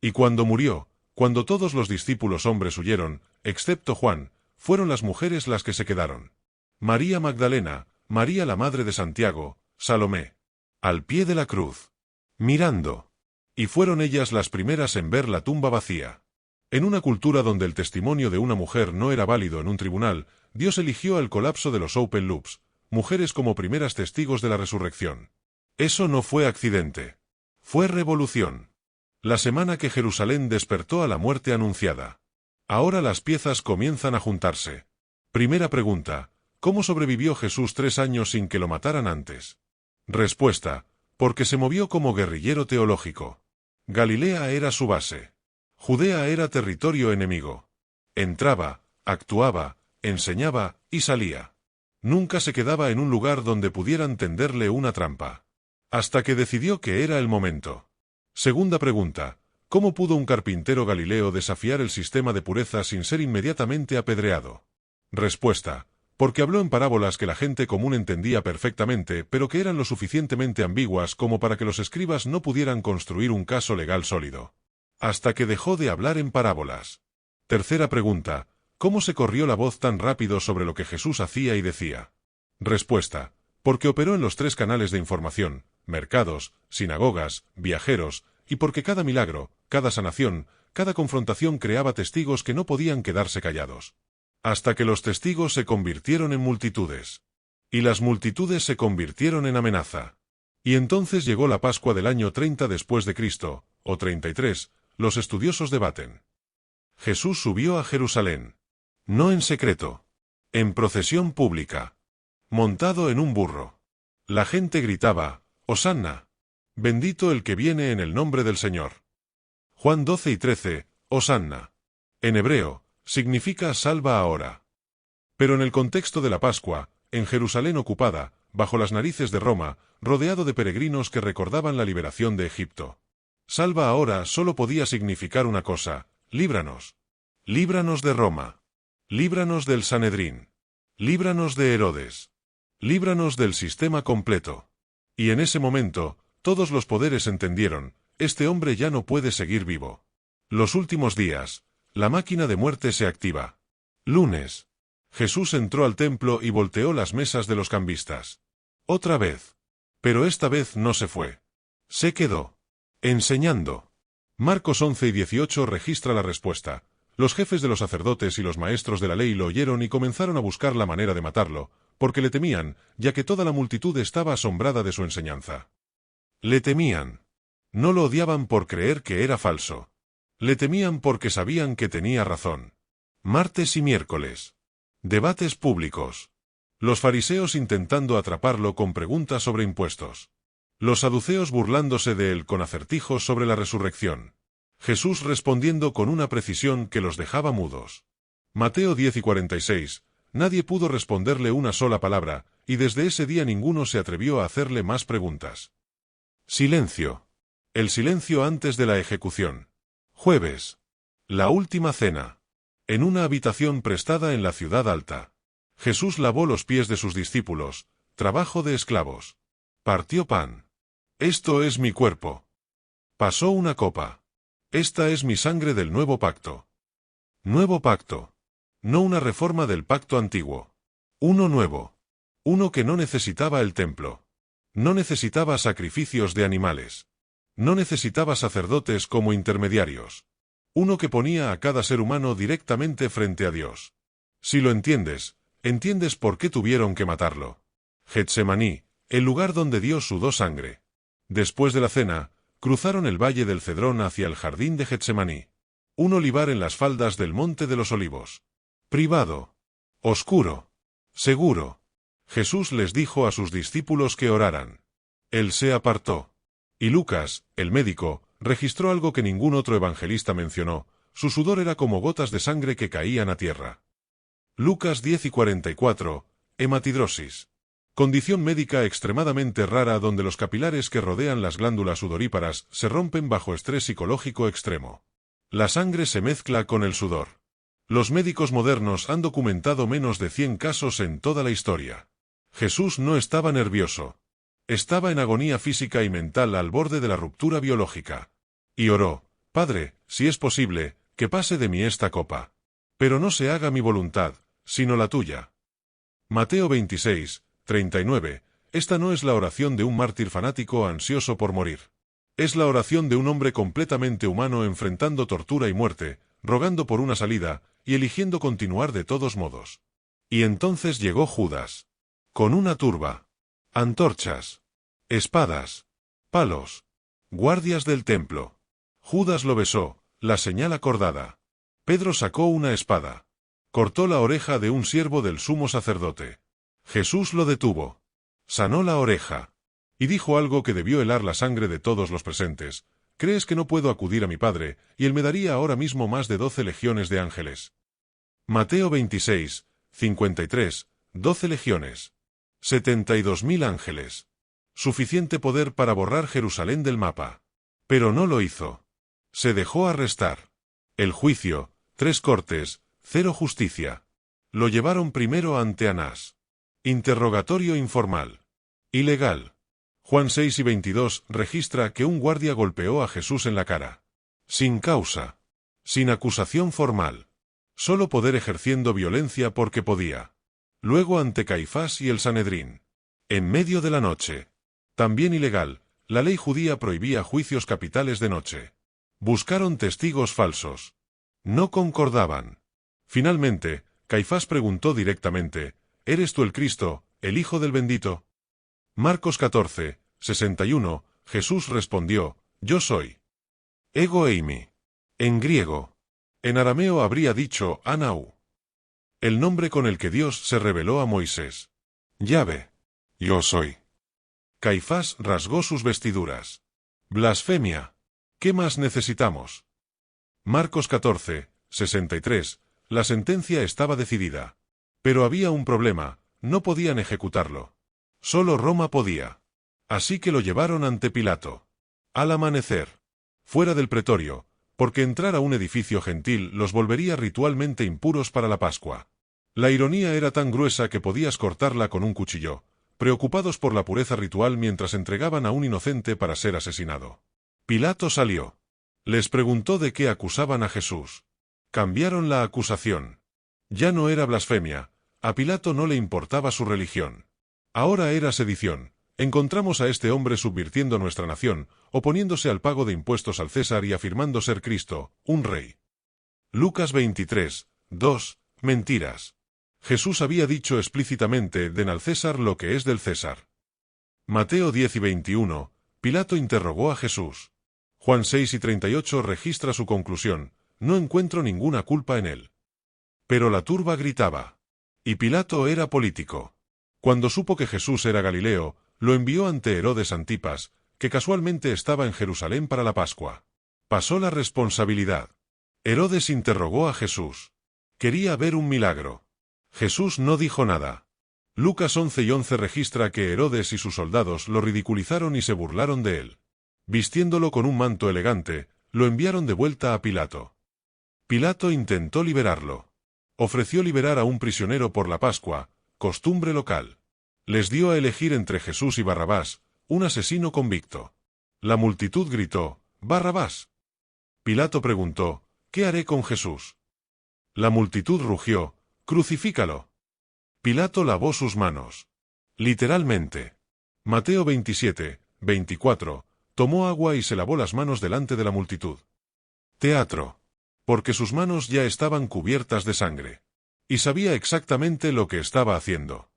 Y cuando murió, cuando todos los discípulos hombres huyeron, excepto Juan, fueron las mujeres las que se quedaron. María Magdalena, María la madre de Santiago, Salomé. Al pie de la cruz. Mirando. Y fueron ellas las primeras en ver la tumba vacía. En una cultura donde el testimonio de una mujer no era válido en un tribunal, Dios eligió al colapso de los Open Loops, mujeres como primeras testigos de la resurrección. Eso no fue accidente. Fue revolución. La semana que Jerusalén despertó a la muerte anunciada. Ahora las piezas comienzan a juntarse. Primera pregunta, ¿cómo sobrevivió Jesús 3 años sin que lo mataran antes? Respuesta, porque se movió como guerrillero teológico. Galilea era su base. Judea era territorio enemigo. Entraba, actuaba, enseñaba, y salía. Nunca se quedaba en un lugar donde pudieran tenderle una trampa. Hasta que decidió que era el momento. Segunda pregunta, ¿cómo pudo un carpintero galileo desafiar el sistema de pureza sin ser inmediatamente apedreado? Respuesta, porque habló en parábolas que la gente común entendía perfectamente, pero que eran lo suficientemente ambiguas como para que los escribas no pudieran construir un caso legal sólido. Hasta que dejó de hablar en parábolas. Tercera pregunta, ¿cómo se corrió la voz tan rápido sobre lo que Jesús hacía y decía? Respuesta, porque operó en los 3 canales de información, mercados, sinagogas, viajeros, y porque cada milagro, cada sanación, cada confrontación creaba testigos que no podían quedarse callados. Hasta que los testigos se convirtieron en multitudes. Y las multitudes se convirtieron en amenaza. Y entonces llegó la Pascua del año 30 después de Cristo, o 33, los estudiosos debaten. Jesús subió a Jerusalén. No en secreto. En procesión pública. Montado en un burro. La gente gritaba, «Hosanna! Bendito el que viene en el nombre del Señor». Juan 12 y 13, «Hosanna». En hebreo, significa salva ahora. Pero en el contexto de la Pascua, en Jerusalén ocupada, bajo las narices de Roma, rodeado de peregrinos que recordaban la liberación de Egipto. Salva ahora solo podía significar una cosa: líbranos. Líbranos de Roma. Líbranos del Sanedrín. Líbranos de Herodes. Líbranos del sistema completo. Y en ese momento, todos los poderes entendieron: este hombre ya no puede seguir vivo. Los últimos días, la máquina de muerte se activa. Lunes. Jesús entró al templo y volteó las mesas de los cambistas. Otra vez. Pero esta vez no se fue. Se quedó enseñando. Marcos 11 y 18 registra la respuesta. Los jefes de los sacerdotes y los maestros de la ley lo oyeron y comenzaron a buscar la manera de matarlo, porque le temían, ya que toda la multitud estaba asombrada de su enseñanza. Le temían. No lo odiaban por creer que era falso. Le temían porque sabían que tenía razón. Martes y miércoles. Debates públicos. Los fariseos intentando atraparlo con preguntas sobre impuestos. Los saduceos burlándose de él con acertijos sobre la resurrección. Jesús respondiendo con una precisión que los dejaba mudos. Mateo 10 y 46. Nadie pudo responderle una sola palabra, y desde ese día ninguno se atrevió a hacerle más preguntas. Silencio. El silencio antes de la ejecución. Jueves. La última cena. En una habitación prestada en la ciudad alta. Jesús lavó los pies de sus discípulos, trabajo de esclavos. Partió pan. Esto es mi cuerpo. Pasó una copa. Esta es mi sangre del nuevo pacto. Nuevo pacto. No una reforma del pacto antiguo. Uno nuevo. Uno que no necesitaba el templo. No necesitaba sacrificios de animales. No necesitaba sacerdotes como intermediarios. Uno que ponía a cada ser humano directamente frente a Dios. Si lo entiendes, entiendes por qué tuvieron que matarlo. Getsemaní, el lugar donde Dios sudó sangre. Después de la cena, cruzaron el valle del Cedrón hacia el jardín de Getsemaní. Un olivar en las faldas del Monte de los Olivos. Privado. Oscuro. Seguro. Jesús les dijo a sus discípulos que oraran. Él se apartó. Y Lucas, el médico, registró algo que ningún otro evangelista mencionó: su sudor era como gotas de sangre que caían a tierra. Lucas 10 y 44, hematidrosis. Condición médica extremadamente rara donde los capilares que rodean las glándulas sudoríparas se rompen bajo estrés psicológico extremo. La sangre se mezcla con el sudor. Los médicos modernos han documentado menos de 100 casos en toda la historia. Jesús no estaba nervioso. Estaba en agonía física y mental al borde de la ruptura biológica. Y oró: Padre, si es posible, que pase de mí esta copa. Pero no se haga mi voluntad, sino la tuya. Mateo 26, 39. Esta no es la oración de un mártir fanático ansioso por morir. Es la oración de un hombre completamente humano enfrentando tortura y muerte, rogando por una salida, y eligiendo continuar de todos modos. Y entonces llegó Judas. Con una turba. Antorchas. Espadas. Palos. Guardias del templo. Judas lo besó, la señal acordada. Pedro sacó una espada. Cortó la oreja de un siervo del sumo sacerdote. Jesús lo detuvo. Sanó la oreja. Y dijo algo que debió helar la sangre de todos los presentes: ¿crees que no puedo acudir a mi Padre, y él me daría ahora mismo más de 12 legiones de ángeles? Mateo 26, 53, 12 legiones. 72.000 ángeles. Suficiente poder para borrar Jerusalén del mapa. Pero no lo hizo. Se dejó arrestar. El juicio, 3 cortes, 0 justicia. Lo llevaron primero ante Anás. Interrogatorio informal. Ilegal. Juan 6 y 22 registra que un guardia golpeó a Jesús en la cara. Sin causa. Sin acusación formal. Solo poder ejerciendo violencia porque podía. Luego ante Caifás y el Sanedrín. En medio de la noche. También ilegal, la ley judía prohibía juicios capitales de noche. Buscaron testigos falsos. No concordaban. Finalmente, Caifás preguntó directamente: ¿eres tú el Cristo, el Hijo del Bendito? Marcos 14, 61, Jesús respondió: yo soy. Ego eimi. En griego. En arameo habría dicho Anau. El nombre con el que Dios se reveló a Moisés. Yahvé. Yo soy. Caifás rasgó sus vestiduras. Blasfemia. ¿Qué más necesitamos? Marcos 14, 63. La sentencia estaba decidida. Pero había un problema, no podían ejecutarlo. Solo Roma podía. Así que lo llevaron ante Pilato. Al amanecer. Fuera del pretorio, porque entrar a un edificio gentil los volvería ritualmente impuros para la Pascua. La ironía era tan gruesa que podías cortarla con un cuchillo, preocupados por la pureza ritual mientras entregaban a un inocente para ser asesinado. Pilato salió. Les preguntó de qué acusaban a Jesús. Cambiaron la acusación. Ya no era blasfemia, a Pilato no le importaba su religión. Ahora era sedición. Encontramos a este hombre subvirtiendo nuestra nación, oponiéndose al pago de impuestos al César y afirmando ser Cristo, un rey. Lucas 23, 2. Mentiras. Jesús había dicho explícitamente: den al César lo que es del César. Mateo 10 y 21. Pilato interrogó a Jesús. Juan 6 y 38 registra su conclusión: no encuentro ninguna culpa en él. Pero la turba gritaba. Y Pilato era político. Cuando supo que Jesús era Galileo, lo envió ante Herodes Antipas, que casualmente estaba en Jerusalén para la Pascua. Pasó la responsabilidad. Herodes interrogó a Jesús. Quería ver un milagro. Jesús no dijo nada. Lucas 11 y 11 registra que Herodes y sus soldados lo ridiculizaron y se burlaron de él. Vistiéndolo con un manto elegante, lo enviaron de vuelta a Pilato. Pilato intentó liberarlo. Ofreció liberar a un prisionero por la Pascua, costumbre local. Les dio a elegir entre Jesús y Barrabás, un asesino convicto. La multitud gritó: ¡Barrabás! Pilato preguntó: ¿qué haré con Jesús? La multitud rugió: ¡crucifícalo! Pilato lavó sus manos. Literalmente. Mateo 27, 24, tomó agua y se lavó las manos delante de la multitud. Teatro. Porque sus manos ya estaban cubiertas de sangre. Y sabía exactamente lo que estaba haciendo.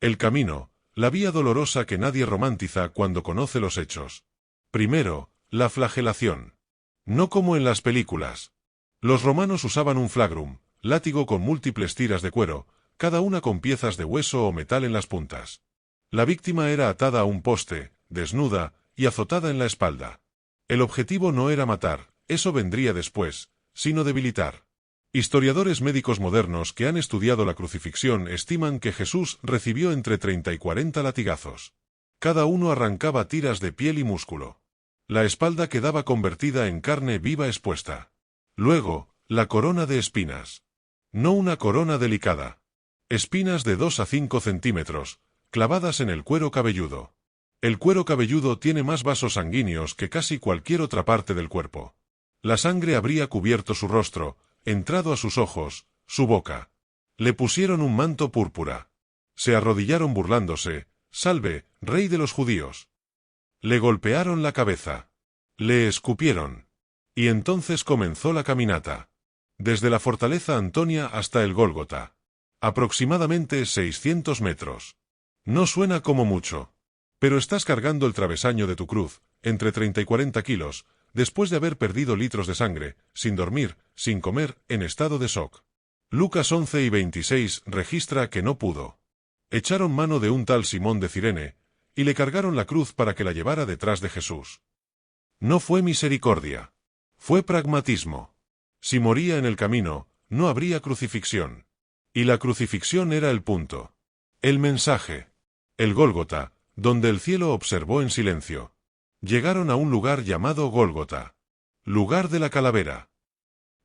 El camino, la vía dolorosa que nadie romantiza cuando conoce los hechos. Primero, la flagelación. No como en las películas. Los romanos usaban un flagrum, látigo con múltiples tiras de cuero, cada una con piezas de hueso o metal en las puntas. La víctima era atada a un poste, desnuda, y azotada en la espalda. El objetivo no era matar, eso vendría después, sino debilitar. Historiadores médicos modernos que han estudiado la crucifixión estiman que Jesús recibió entre 30 y 40 latigazos. Cada uno arrancaba tiras de piel y músculo. La espalda quedaba convertida en carne viva expuesta. Luego, la corona de espinas. No una corona delicada. Espinas de 2 a 5 centímetros, clavadas en el cuero cabelludo. El cuero cabelludo tiene más vasos sanguíneos que casi cualquier otra parte del cuerpo. La sangre habría cubierto su rostro, entrado a sus ojos, su boca. Le pusieron un manto púrpura. Se arrodillaron burlándose: «Salve, rey de los judíos». Le golpearon la cabeza. Le escupieron. Y entonces comenzó la caminata. Desde la fortaleza Antonia hasta el Gólgota. Aproximadamente 600 metros. No suena como mucho. Pero estás cargando el travesaño de tu cruz, entre 30 y 40 kilos, después de haber perdido litros de sangre, sin dormir, sin comer, en estado de shock. Lucas 11 y 26 registra que no pudo. Echaron mano de un tal Simón de Cirene, y le cargaron la cruz para que la llevara detrás de Jesús. No fue misericordia. Fue pragmatismo. Si moría en el camino, no habría crucifixión. Y la crucifixión era el punto. El mensaje. El Gólgota, donde el cielo observó en silencio. Llegaron a un lugar llamado Gólgota. Lugar de la calavera.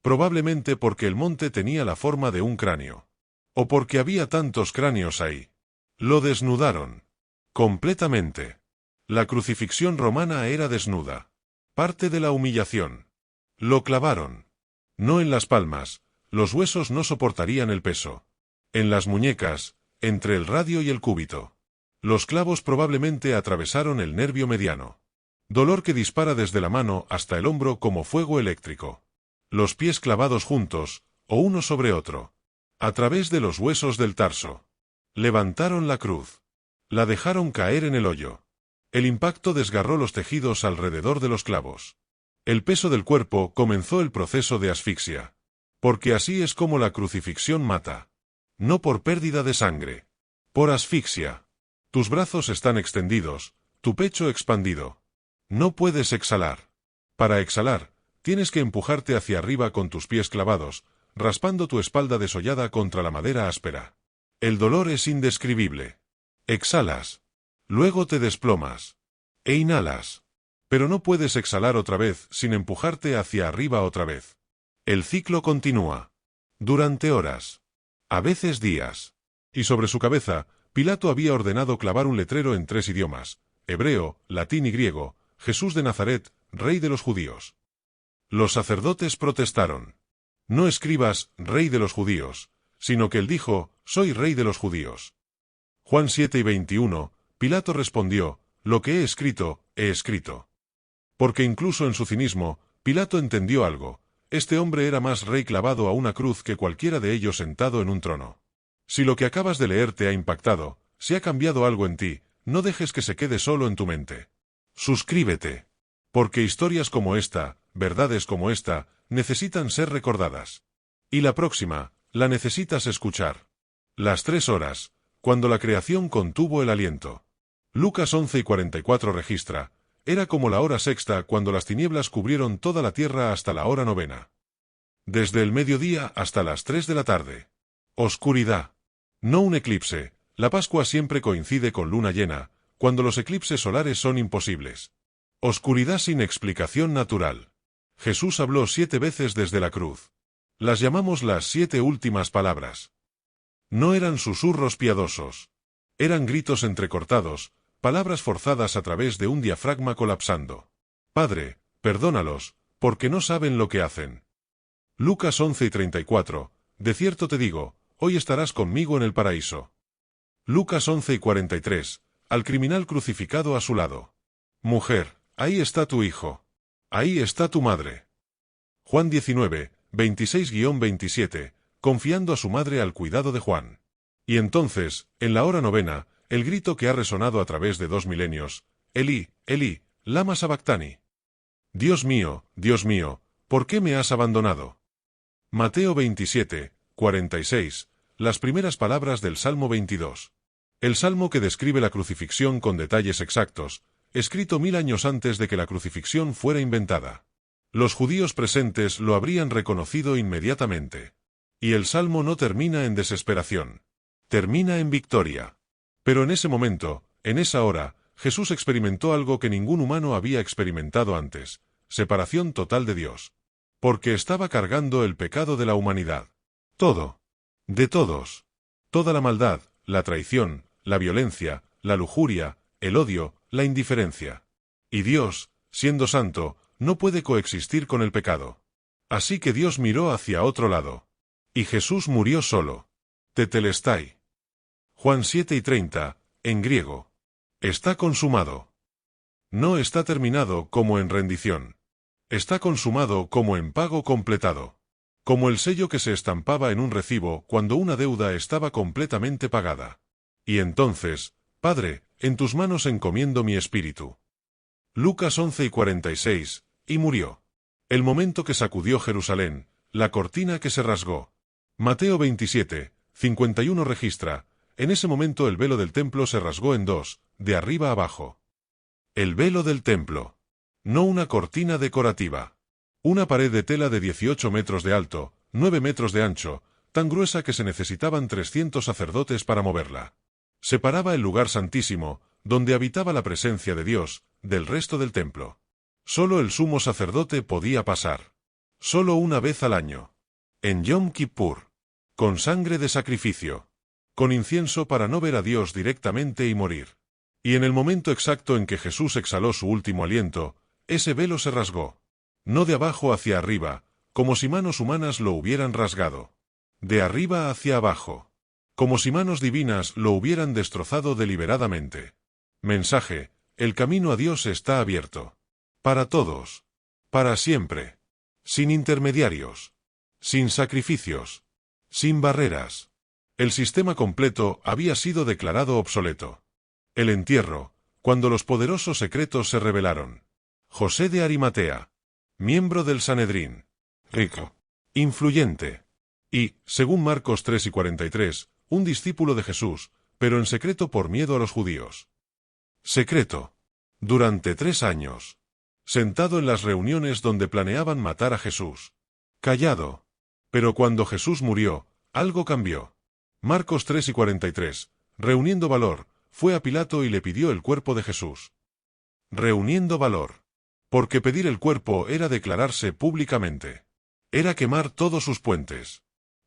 Probablemente porque el monte tenía la forma de un cráneo. O porque había tantos cráneos ahí. Lo desnudaron. Completamente. La crucifixión romana era desnuda. Parte de la humillación. Lo clavaron. No en las palmas, los huesos no soportarían el peso. En las muñecas, entre el radio y el cúbito. Los clavos probablemente atravesaron el nervio mediano. Dolor que dispara desde la mano hasta el hombro como fuego eléctrico. Los pies clavados juntos, o uno sobre otro. A través de los huesos del tarso. Levantaron la cruz. La dejaron caer en el hoyo. El impacto desgarró los tejidos alrededor de los clavos. El peso del cuerpo comenzó el proceso de asfixia. Porque así es como la crucifixión mata. No por pérdida de sangre. Por asfixia. Tus brazos están extendidos, tu pecho expandido. No puedes exhalar. Para exhalar, tienes que empujarte hacia arriba con tus pies clavados, raspando tu espalda desollada contra la madera áspera. El dolor es indescribible. Exhalas. Luego te desplomas. E inhalas. Pero no puedes exhalar otra vez sin empujarte hacia arriba otra vez. El ciclo continúa. Durante horas. A veces días. Y sobre su cabeza, Pilato había ordenado clavar un letrero en 3 idiomas: hebreo, latín y griego: Jesús de Nazaret, Rey de los Judíos. Los sacerdotes protestaron. No escribas, Rey de los Judíos, sino que él dijo, soy Rey de los Judíos. Juan 7:21, Pilato respondió, lo que he escrito, he escrito. Porque incluso en su cinismo, Pilato entendió algo: este hombre era más rey clavado a una cruz que cualquiera de ellos sentado en un trono. Si lo que acabas de leer te ha impactado, si ha cambiado algo en ti, no dejes que se quede solo en tu mente. Suscríbete. Porque historias como esta, verdades como esta, necesitan ser recordadas. Y la próxima, la necesitas escuchar. Las 3 horas, cuando la creación contuvo el aliento. Lucas 11:44 registra, era como la hora sexta cuando las tinieblas cubrieron toda la tierra hasta la hora novena. Desde el mediodía hasta las 3 de la tarde. Oscuridad. No un eclipse, la Pascua siempre coincide con luna llena, cuando los eclipses solares son imposibles. Oscuridad sin explicación natural. Jesús habló 7 veces desde la cruz. Las llamamos las 7 últimas palabras. No eran susurros piadosos. Eran gritos entrecortados, palabras forzadas a través de un diafragma colapsando. Padre, perdónalos, porque no saben lo que hacen. Lucas 11:34, de cierto te digo, hoy estarás conmigo en el paraíso. Lucas 11:43, al criminal crucificado a su lado. Mujer, ahí está tu hijo. Ahí está tu madre. Juan 19:26-27, confiando a su madre al cuidado de Juan. Y entonces, en la hora novena, el grito que ha resonado a través de 2 milenios, Elí, Elí, lama sabactani. Dios mío, ¿por qué me has abandonado? Mateo 27:46, las primeras palabras del Salmo 22. El salmo que describe la crucifixión con detalles exactos, escrito 1000 años antes de que la crucifixión fuera inventada. Los judíos presentes lo habrían reconocido inmediatamente. Y el salmo no termina en desesperación. Termina en victoria. Pero en ese momento, en esa hora, Jesús experimentó algo que ningún humano había experimentado antes: separación total de Dios. Porque estaba cargando el pecado de la humanidad. Todo. De todos. Toda la maldad, la traición, la violencia, la lujuria, el odio, la indiferencia. Y Dios, siendo santo, no puede coexistir con el pecado. Así que Dios miró hacia otro lado. Y Jesús murió solo. Tetelestai. Juan 7:30, en griego. Está consumado. No está terminado como en rendición. Está consumado como en pago completado. Como el sello que se estampaba en un recibo cuando una deuda estaba completamente pagada. Y entonces, Padre, en tus manos encomiendo mi espíritu. Lucas 11:46, y murió. El momento que sacudió Jerusalén, la cortina que se rasgó. Mateo 27:51 registra, en ese momento el velo del templo se rasgó en 2, de arriba abajo. El velo del templo. No una cortina decorativa. Una pared de tela de 18 metros de alto, 9 metros de ancho, tan gruesa que se necesitaban 300 sacerdotes para moverla. Separaba el lugar santísimo, donde habitaba la presencia de Dios, del resto del templo. Solo el sumo sacerdote podía pasar. Solo una vez al año. En Yom Kippur. Con sangre de sacrificio. Con incienso para no ver a Dios directamente y morir. Y en el momento exacto en que Jesús exhaló su último aliento, ese velo se rasgó. No de abajo hacia arriba, como si manos humanas lo hubieran rasgado. De arriba hacia abajo. Como si manos divinas lo hubieran destrozado deliberadamente. Mensaje: el camino a Dios está abierto. Para todos. Para siempre. Sin intermediarios. Sin sacrificios. Sin barreras. El sistema completo había sido declarado obsoleto. El entierro, cuando los poderosos secretos se revelaron. José de Arimatea. Miembro del Sanedrín. Rico. Influyente. Y, según Marcos 3:43, un discípulo de Jesús, pero en secreto por miedo a los judíos. Secreto. Durante 3 años. Sentado en las reuniones donde planeaban matar a Jesús. Callado. Pero cuando Jesús murió, algo cambió. Marcos 3:43. Reuniendo valor, fue a Pilato y le pidió el cuerpo de Jesús. Reuniendo valor. Porque pedir el cuerpo era declararse públicamente. Era quemar todos sus puentes.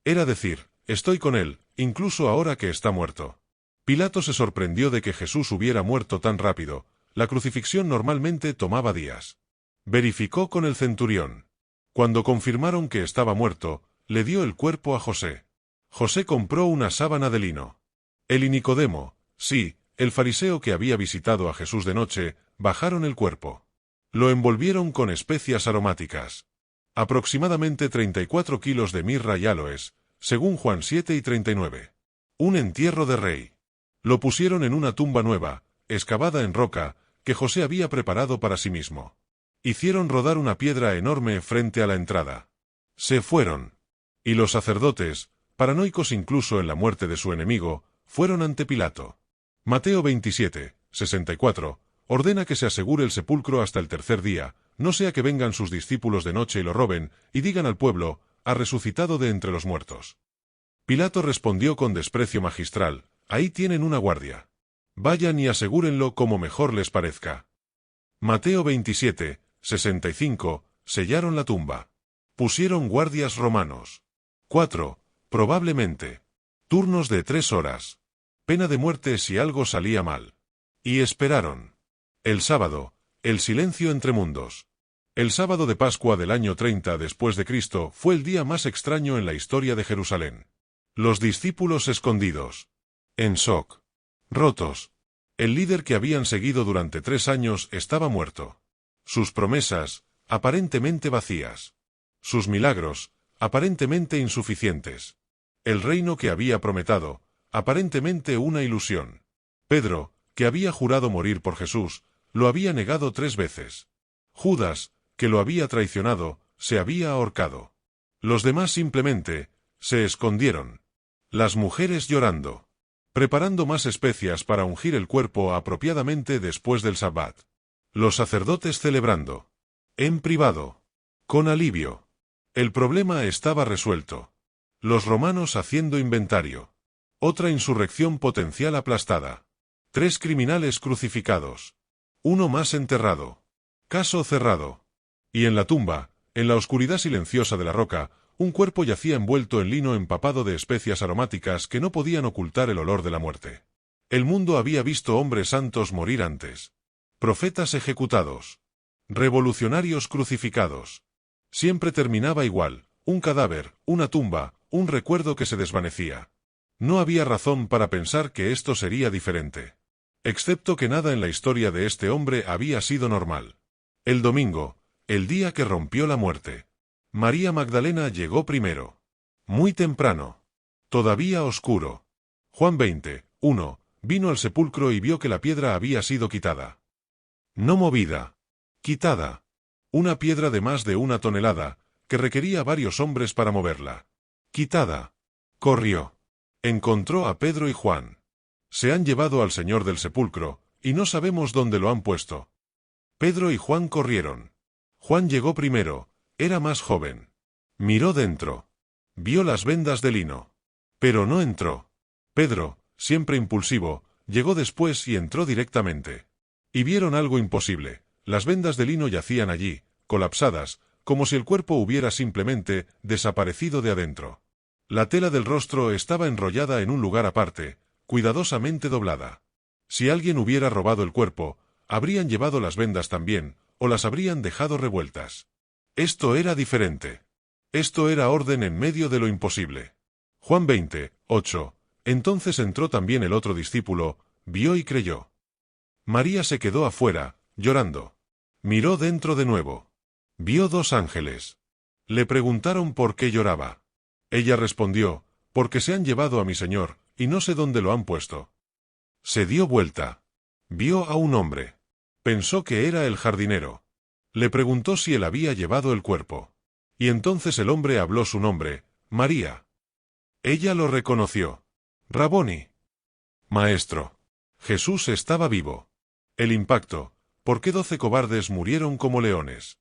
Era decir, estoy con él, incluso ahora que está muerto. Pilato se sorprendió de que Jesús hubiera muerto tan rápido. La crucifixión normalmente tomaba días. Verificó con el centurión. Cuando confirmaron que estaba muerto, le dio el cuerpo a José. José compró una sábana de lino. Él y Nicodemo, sí, el fariseo que había visitado a Jesús de noche, bajaron el cuerpo. Lo envolvieron con especias aromáticas. Aproximadamente 34 kilos de mirra y áloes, según Juan 7:39. Un entierro de rey. Lo pusieron en una tumba nueva, excavada en roca, que José había preparado para sí mismo. Hicieron rodar una piedra enorme frente a la entrada. Se fueron. Y los sacerdotes, paranoicos incluso en la muerte de su enemigo, fueron ante Pilato. Mateo 27:64, ordena que se asegure el sepulcro hasta el tercer día, no sea que vengan sus discípulos de noche y lo roben, y digan al pueblo, ha resucitado de entre los muertos. Pilato respondió con desprecio magistral, ahí tienen una guardia. Vayan y asegúrenlo como mejor les parezca. Mateo 27:65, sellaron la tumba. Pusieron guardias romanos. 4. Probablemente. Turnos de 3 horas. Pena de muerte si algo salía mal. Y esperaron. El sábado, el silencio entre mundos. El sábado de Pascua del año 30 después de Cristo fue el día más extraño en la historia de Jerusalén. Los discípulos escondidos. En shock. Rotos. El líder que habían seguido durante 3 años estaba muerto. Sus promesas, aparentemente vacías. Sus milagros, aparentemente insuficientes. El reino que había prometido, aparentemente una ilusión. Pedro, que había jurado morir por Jesús, lo había negado 3 veces. Judas, que lo había traicionado, se había ahorcado. Los demás simplemente se escondieron. Las mujeres llorando. Preparando más especias para ungir el cuerpo apropiadamente después del Sabbat. Los sacerdotes celebrando. En privado. Con alivio. El problema estaba resuelto. Los romanos haciendo inventario. Otra insurrección potencial aplastada. 3 criminales crucificados. Uno más enterrado. Caso cerrado. Y en la tumba, en la oscuridad silenciosa de la roca, un cuerpo yacía envuelto en lino empapado de especias aromáticas que no podían ocultar el olor de la muerte. El mundo había visto hombres santos morir antes. Profetas ejecutados. Revolucionarios crucificados. Siempre terminaba igual, un cadáver, una tumba, un recuerdo que se desvanecía. No había razón para pensar que esto sería diferente. Excepto que nada en la historia de este hombre había sido normal. El domingo, el día que rompió la muerte. María Magdalena llegó primero. Muy temprano. Todavía oscuro. Juan 20:1, vino al sepulcro y vio que la piedra había sido quitada. No movida. Quitada. Una piedra de más de 1 tonelada, que requería varios hombres para moverla. Quitada. Corrió. Encontró a Pedro y Juan. Se han llevado al Señor del sepulcro, y no sabemos dónde lo han puesto. Pedro y Juan corrieron. Juan llegó primero, era más joven. Miró dentro. Vio las vendas de lino. Pero no entró. Pedro, siempre impulsivo, llegó después y entró directamente. Y vieron algo imposible. Las vendas de lino yacían allí, colapsadas, como si el cuerpo hubiera simplemente desaparecido de adentro. La tela del rostro estaba enrollada en un lugar aparte, cuidadosamente doblada. Si alguien hubiera robado el cuerpo, habrían llevado las vendas también, o las habrían dejado revueltas. Esto era diferente. Esto era orden en medio de lo imposible. Juan 20:8. Entonces entró también el otro discípulo, vio y creyó. María se quedó afuera, llorando. Miró dentro de nuevo. Vio 2 ángeles. Le preguntaron por qué lloraba. Ella respondió, porque se han llevado a mi Señor, y no sé dónde lo han puesto. Se dio vuelta. Vio a un hombre. Pensó que era el jardinero. Le preguntó si él había llevado el cuerpo. Y entonces el hombre habló su nombre, María. Ella lo reconoció. Raboni. Maestro. Jesús estaba vivo. El impacto. ¿Por qué 12 cobardes murieron como leones?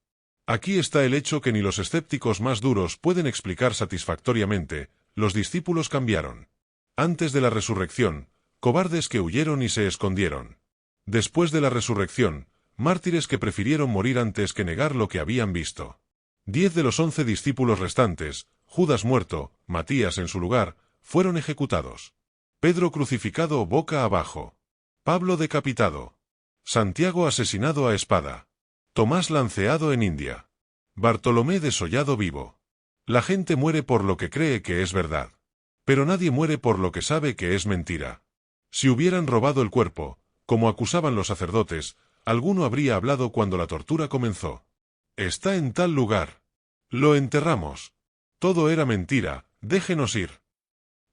Aquí está el hecho que ni los escépticos más duros pueden explicar satisfactoriamente: los discípulos cambiaron. Antes de la resurrección, cobardes que huyeron y se escondieron. Después de la resurrección, mártires que prefirieron morir antes que negar lo que habían visto. 10 de los 11 discípulos restantes, Judas muerto, Matías en su lugar, fueron ejecutados. Pedro crucificado boca abajo. Pablo decapitado. Santiago asesinado a espada. Tomás lanceado en India. Bartolomé desollado vivo. La gente muere por lo que cree que es verdad. Pero nadie muere por lo que sabe que es mentira. Si hubieran robado el cuerpo, como acusaban los sacerdotes, alguno habría hablado cuando la tortura comenzó. Está en tal lugar. Lo enterramos. Todo era mentira, déjenos ir.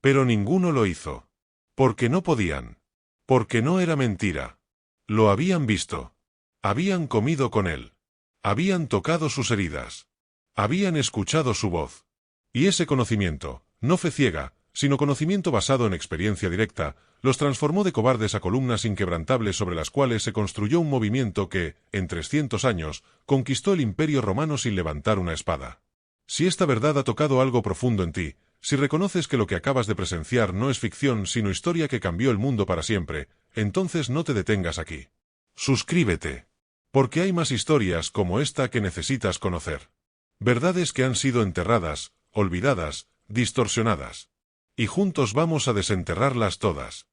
Pero ninguno lo hizo. Porque no podían. Porque no era mentira. Lo habían visto. Habían comido con él. Habían tocado sus heridas. Habían escuchado su voz. Y ese conocimiento, no fe ciega, sino conocimiento basado en experiencia directa, los transformó de cobardes a columnas inquebrantables sobre las cuales se construyó un movimiento que, en 300 años, conquistó el Imperio Romano sin levantar una espada. Si esta verdad ha tocado algo profundo en ti, si reconoces que lo que acabas de presenciar no es ficción sino historia que cambió el mundo para siempre, entonces no te detengas aquí. Suscríbete. Porque hay más historias como esta que necesitas conocer. Verdades que han sido enterradas, olvidadas, distorsionadas. Y juntos vamos a desenterrarlas todas.